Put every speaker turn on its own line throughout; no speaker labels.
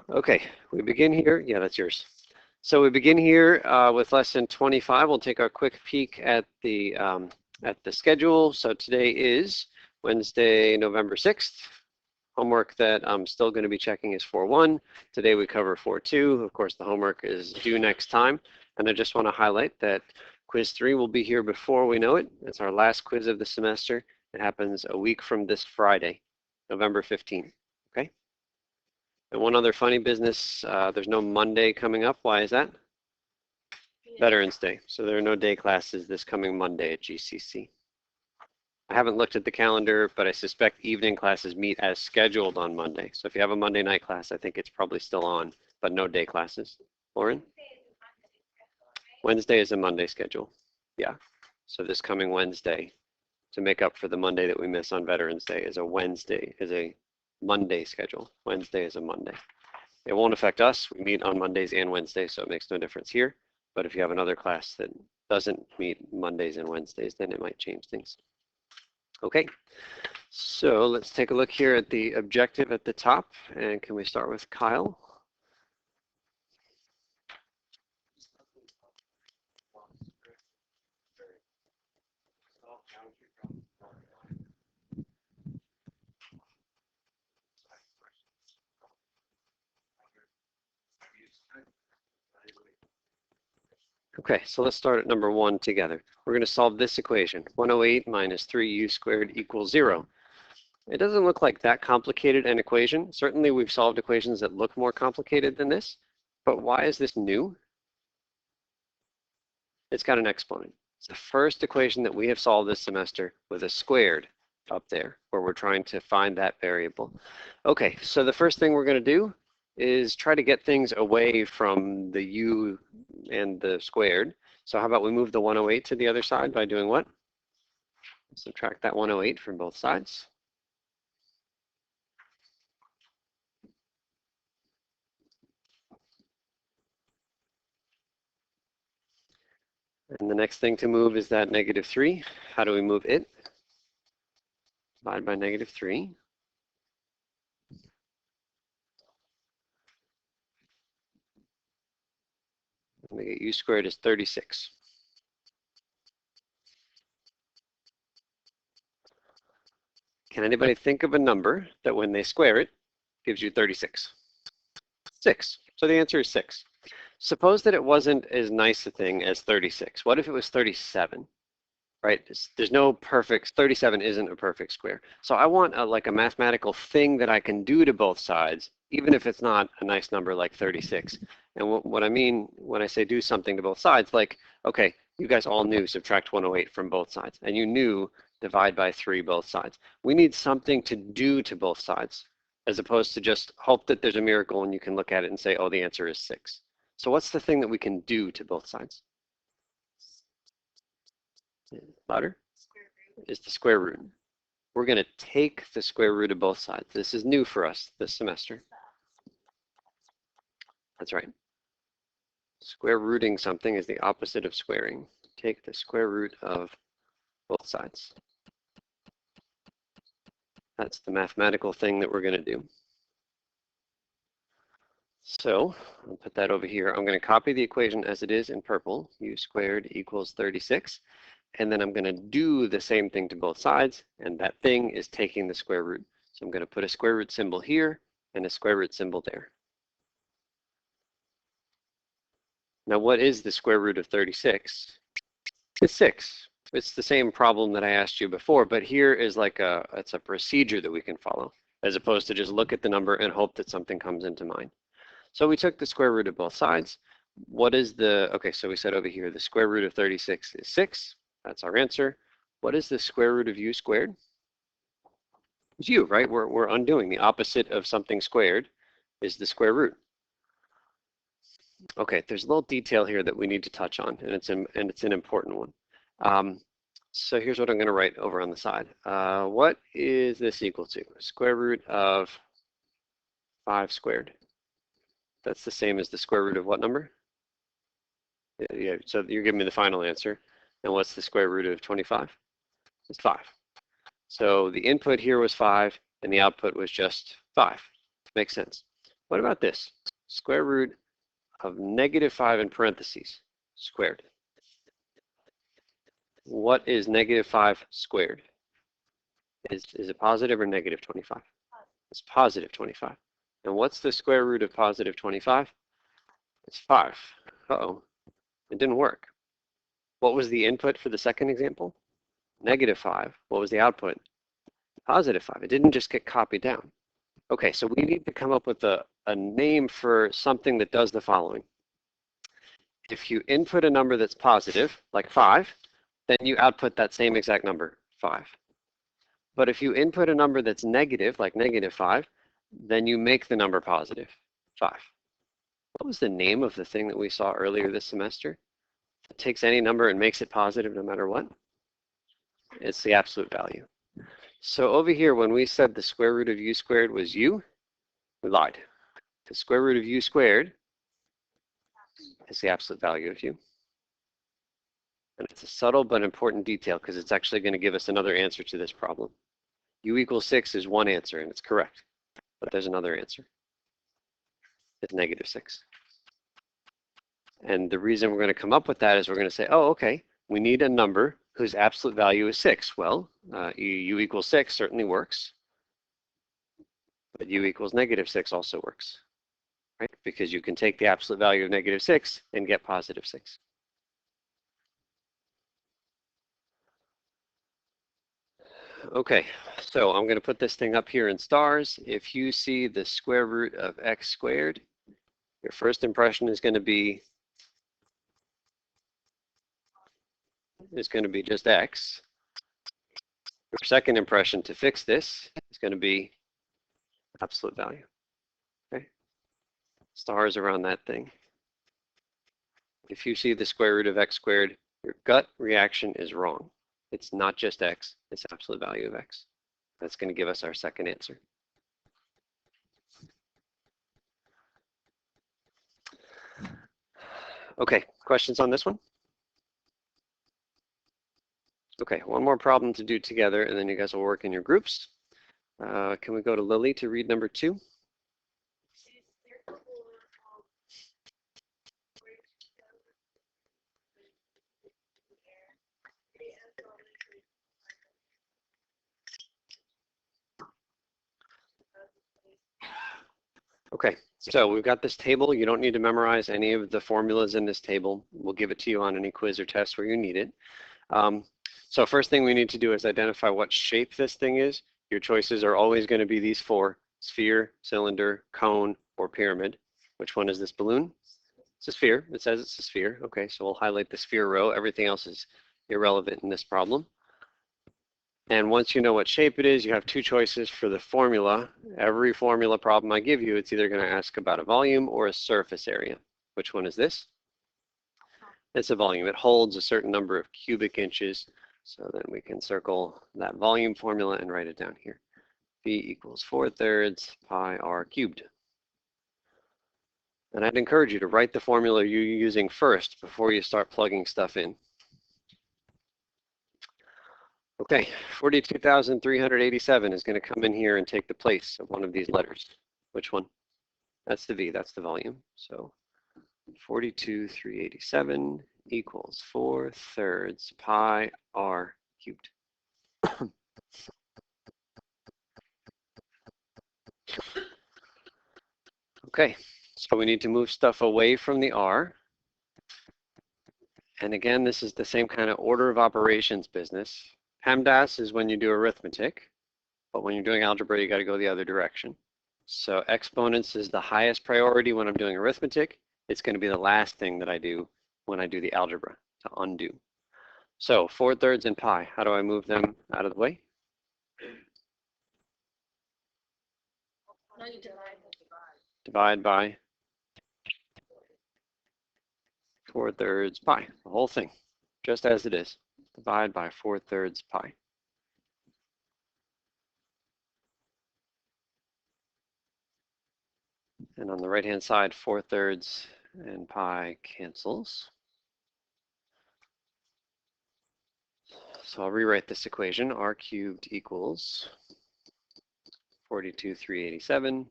Okay, we begin here. Yeah, that's yours. So we begin here with lesson 25. We'll take a quick peek at the schedule. So today is Wednesday, November 6th. Homework that I'm still going to be checking is 4.1. Today we cover 4.2. Of course, the homework is due next time. And I just want to highlight that quiz 3 will be here before we know it. It's our last quiz of the semester. It happens a week from this Friday, November 15th. Okay? And one other funny business, there's no Monday coming up. Why is that? Veterans Day. So there are no day classes this coming Monday at GCC. I haven't looked at the calendar, but I suspect evening classes meet as scheduled on Monday. So if you have a Monday night class, I think it's probably still on, but no day classes. Lauren? Wednesday is a Monday schedule. Yeah. So this coming Wednesday, to make up for the Monday that we miss on Veterans Day, is a Monday schedule. Wednesday is a Monday. It won't affect us. We meet on Mondays and Wednesdays, so it makes no difference here. But if you have another class that doesn't meet Mondays and Wednesdays, then it might change things. Okay, so let's take a look here at the objective at the top. And can we start with Kyle? Okay, so let's start at number 1 together. We're going to solve this equation. 108 minus 3u squared equals 0. It doesn't look like that complicated an equation. Certainly we've solved equations that look more complicated than this, but why is this new? It's got an exponent. It's the first equation that we have solved this semester with a squared up there, where we're trying to find that variable. Okay, so the first thing we're going to do is try to get things away from the u and the squared. So how about we move the 108 to the other side by doing what? Subtract that 108 from both sides. And the next thing to move is that -3. How do we move it? Divide by -3. And we get u squared is 36. Can anybody think of a number that when they square it, gives you 36? 6. So the answer is 6. Suppose that it wasn't as nice a thing as 36. What if it was 37? Right? There's no perfect, 37 isn't a perfect square. So I want like a mathematical thing that I can do to both sides, even if it's not a nice number like 36. And what I mean when I say do something to both sides, like, okay, you guys all knew subtract 108 from both sides, and you knew divide by 3 both sides. We need something to do to both sides, as opposed to just hope that there's a miracle and you can look at it and say, oh, the answer is 6. So what's the thing that we can do to both sides? Louder? Is the square root. We're going to take the square root of both sides. This is new for us this semester. That's right. Square rooting something is the opposite of squaring. Take the square root of both sides. That's the mathematical thing that we're going to do. So I'll put that over here. I'm going to copy the equation as it is in purple. U squared equals 36. And then I'm going to do the same thing to both sides. And that thing is taking the square root. So I'm going to put a square root symbol here and a square root symbol there. Now, what is the square root of 36? It's 6. It's the same problem that I asked you before, but here is like it's a procedure that we can follow, as opposed to just look at the number and hope that something comes into mind. So we took the square root of both sides. What is okay, so we said over here, the square root of 36 is 6. That's our answer. What is the square root of u squared? It's u, right? We're undoing. The opposite of something squared is the square root. Okay, there's a little detail here that we need to touch on, and it's an important one. So here's what I'm going to write over on the side. What is this equal to? Square root of 5 squared. That's the same as the square root of what number? Yeah, so you're giving me the final answer. And what's the square root of 25? It's 5. So the input here was 5, and the output was just 5. Makes sense. What about this? Square root of -5 in parentheses squared. What is -5 squared? Is it positive or negative 25? It's positive 25. And what's the square root of positive 25? It's 5. Uh-oh, it didn't work. What was the input for the second example? -5. What was the output? Positive 5. It didn't just get copied down. Okay, so we need to come up with a name for something that does the following. If you input a number that's positive, like 5, then you output that same exact number, 5. But if you input a number that's negative, like -5, then you make the number positive, 5. What was the name of the thing that we saw earlier this semester? It takes any number and makes it positive no matter what? It's the absolute value. So over here, when we said the square root of u squared was u, we lied. The square root of u squared is the absolute value of u. And it's a subtle but important detail because it's actually going to give us another answer to this problem. U equals 6 is one answer, and it's correct. But there's another answer. It's -6. And the reason we're going to come up with that is we're going to say, oh, okay, we need a number whose absolute value is 6. Well, u equals 6 certainly works. But u equals -6 also works, right? Because you can take the absolute value of -6 and get +6. Okay, so I'm going to put this thing up here in stars. If you see the square root of x squared, your first impression is going to be just x. Your second impression to fix this is going to be absolute value. Okay, stars around that thing. If you see the square root of x squared, your gut reaction is wrong. It's not just x, it's absolute value of x. That's going to give us our second answer. Okay, questions on this one? Okay, one more problem to do together, and then you guys will work in your groups. Can we go to Lily to read number 2? Okay, so we've got this table. You don't need to memorize any of the formulas in this table. We'll give it to you on any quiz or test where you need it. So first thing we need to do is identify what shape this thing is. Your choices are always going to be these 4: sphere, cylinder, cone, or pyramid. Which one is this balloon? It's a sphere. It says it's a sphere. Okay, so we'll highlight the sphere row. Everything else is irrelevant in this problem. And once you know what shape it is, you have 2 choices for the formula. Every formula problem I give you, it's either going to ask about a volume or a surface area. Which one is this? It's a volume. It holds a certain number of cubic inches. So then we can circle that volume formula and write it down here. V equals 4/3 pi r cubed. And I'd encourage you to write the formula you're using first before you start plugging stuff in. Okay, 42,387 is going to come in here and take the place of one of these letters. Which one? That's the V, that's the volume. So 42,387 equals 4/3 pi r cubed. Okay, so we need to move stuff away from the r. And again, this is the same kind of order of operations business. PEMDAS is when you do arithmetic, but when you're doing algebra, you got to go the other direction. So exponents is the highest priority when I'm doing arithmetic. It's going to be the last thing that I do when I do the algebra, to undo. So 4/3 and pi, how do I move them out of the way? Divide by 4/3 pi, the whole thing, just as it is. Divide by 4/3 pi. And on the right-hand side, 4/3 and pi cancels. So I'll rewrite this equation. R cubed equals 42,387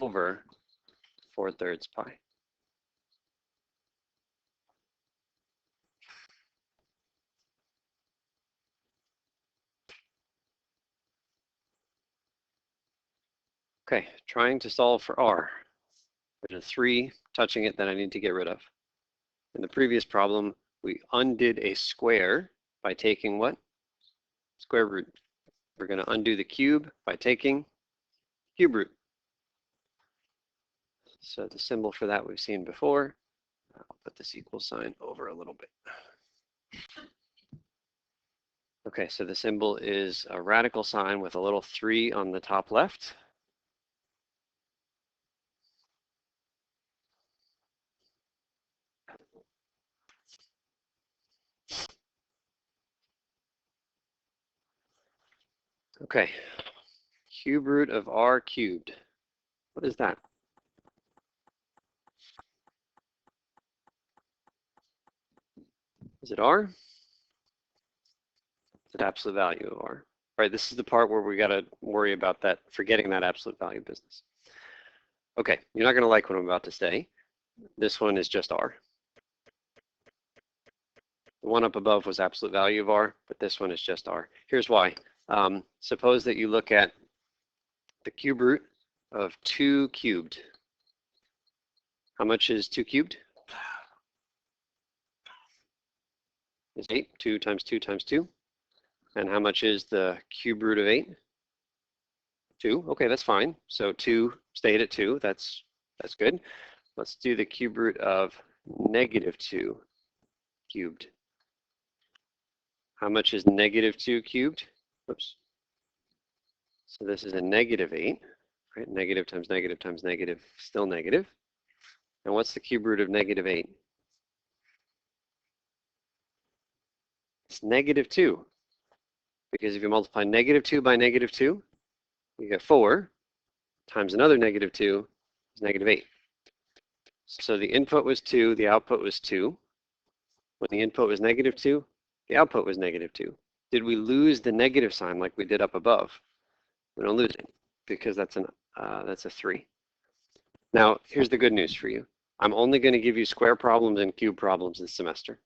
over 4/3 pi. Okay, trying to solve for r. There's a 3 touching it that I need to get rid of. In the previous problem, we undid a square by taking what? Square root. We're going to undo the cube by taking cube root. So the symbol for that we've seen before. I'll put this equal sign over a little bit. Okay, so the symbol is a radical sign with a little 3 on the top left. Okay, cube root of r cubed. What is that? Is it r? Is it absolute value of r? Right, this is the part where we got to worry about that, forgetting that absolute value business. Okay, you're not going to like what I'm about to say. This one is just r. The one up above was absolute value of r, but this one is just r. Here's why. Suppose that you look at the cube root of 2 cubed. How much is 2 cubed? It's 8. 2 times 2 times 2. And how much is the cube root of 8? 2. Okay, that's fine. So 2 stayed at 2. That's good. Let's do the cube root of -2 cubed. How much is -2 cubed? Oops. So this is a -8, right? Negative times negative times negative, still negative. And what's the cube root of -8? It's -2. Because if you multiply -2 by -2, you get 4 times another -2 is -8. So the input was 2, the output was 2. When the input was -2, the output was -2. Did we lose the negative sign like we did up above? We don't lose it because that's a 3. Now, here's the good news for you. I'm only going to give you square problems and cube problems this semester.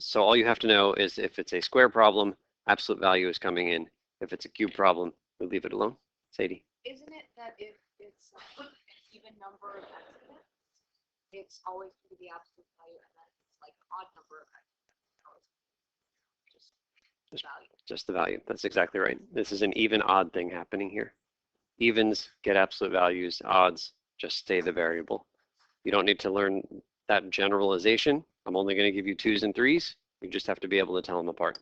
So all you have to know is if it's a square problem, absolute value is coming in. If it's a cube problem, we leave it alone. Sadie?
Isn't it that if it's an even number of exponents, it's always going to be the absolute value, and then if it's like an odd number of exponents,
just the value. That's exactly right. This is an even odd thing happening here. Evens get absolute values, odds just stay the variable. You don't need to learn that generalization. I'm only going to give you 2s and 3s. You just have to be able to tell them apart.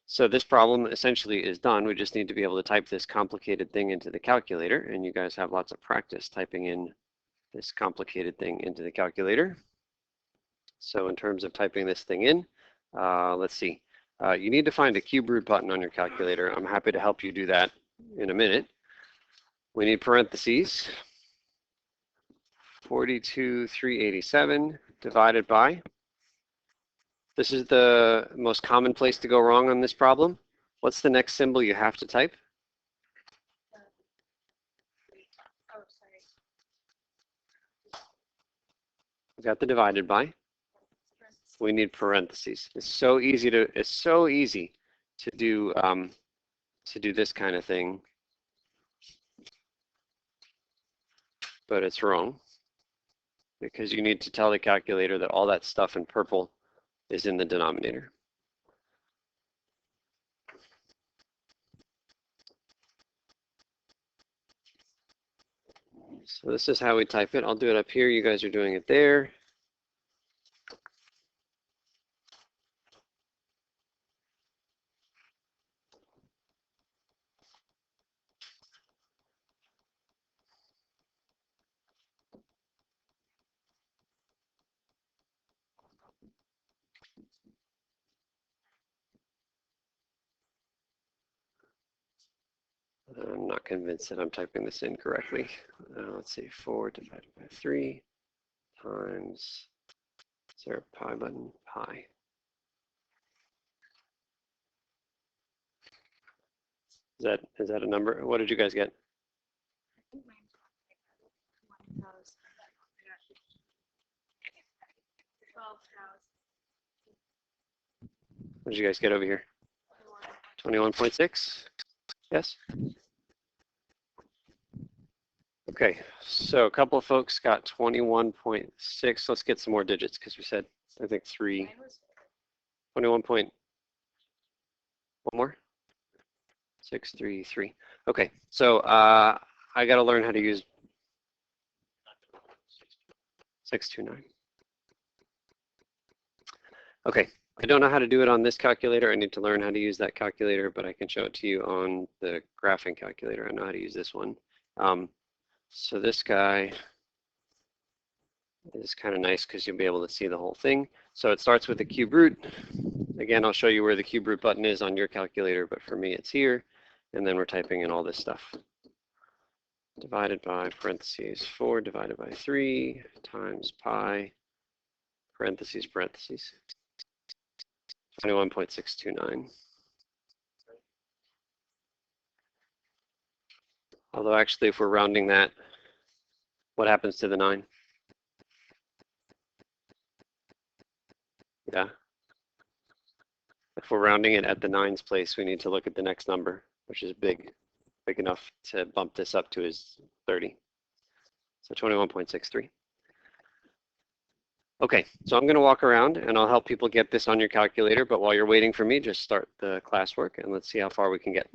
So this problem essentially is done. We just need to be able to type this complicated thing into the calculator, and you guys have lots of practice typing in this complicated thing into the calculator. So in terms of typing this thing in, let's see. You need to find a cube root button on your calculator. I'm happy to help you do that in a minute. We need parentheses. 42,387 divided by. This is the most common place to go wrong on this problem. What's the next symbol you have to type?
oh, sorry.
We got the divided by. We need parentheses. It's so easy to do this kind of thing, but it's wrong because you need to tell the calculator that all that stuff in purple is in the denominator. So this is how we type it. I'll do it up here. You guys are doing it there. I'm not convinced that I'm typing this in correctly. Let's see, 4 divided by 3 times, is there a pi button? Pi. Is that a number? What did you guys get? What did you guys get over here? 21.6? Yes? Okay, so a couple of folks got 21.6. Let's get some more digits because we said, I think 3. 21 point, one more? 633. Okay, so I got to learn how to use 629. Okay, I don't know how to do it on this calculator. I need to learn how to use that calculator, but I can show it to you on the graphing calculator. I know how to use this one. So this guy is kind of nice because you'll be able to see the whole thing. So it starts with the cube root. Again, I'll show you where the cube root button is on your calculator, but for me it's here. And then we're typing in all this stuff. Divided by parentheses 4 divided by 3 times pi parentheses parentheses 21.629. Although actually if we're rounding that, what happens to the 9? Yeah. If we're rounding it at the 9's place, we need to look at the next number, which is big enough to bump this up to his 30. So 21.63. Okay, so I'm going to walk around and I'll help people get this on your calculator, but while you're waiting for me, just start the classwork and let's see how far we can get.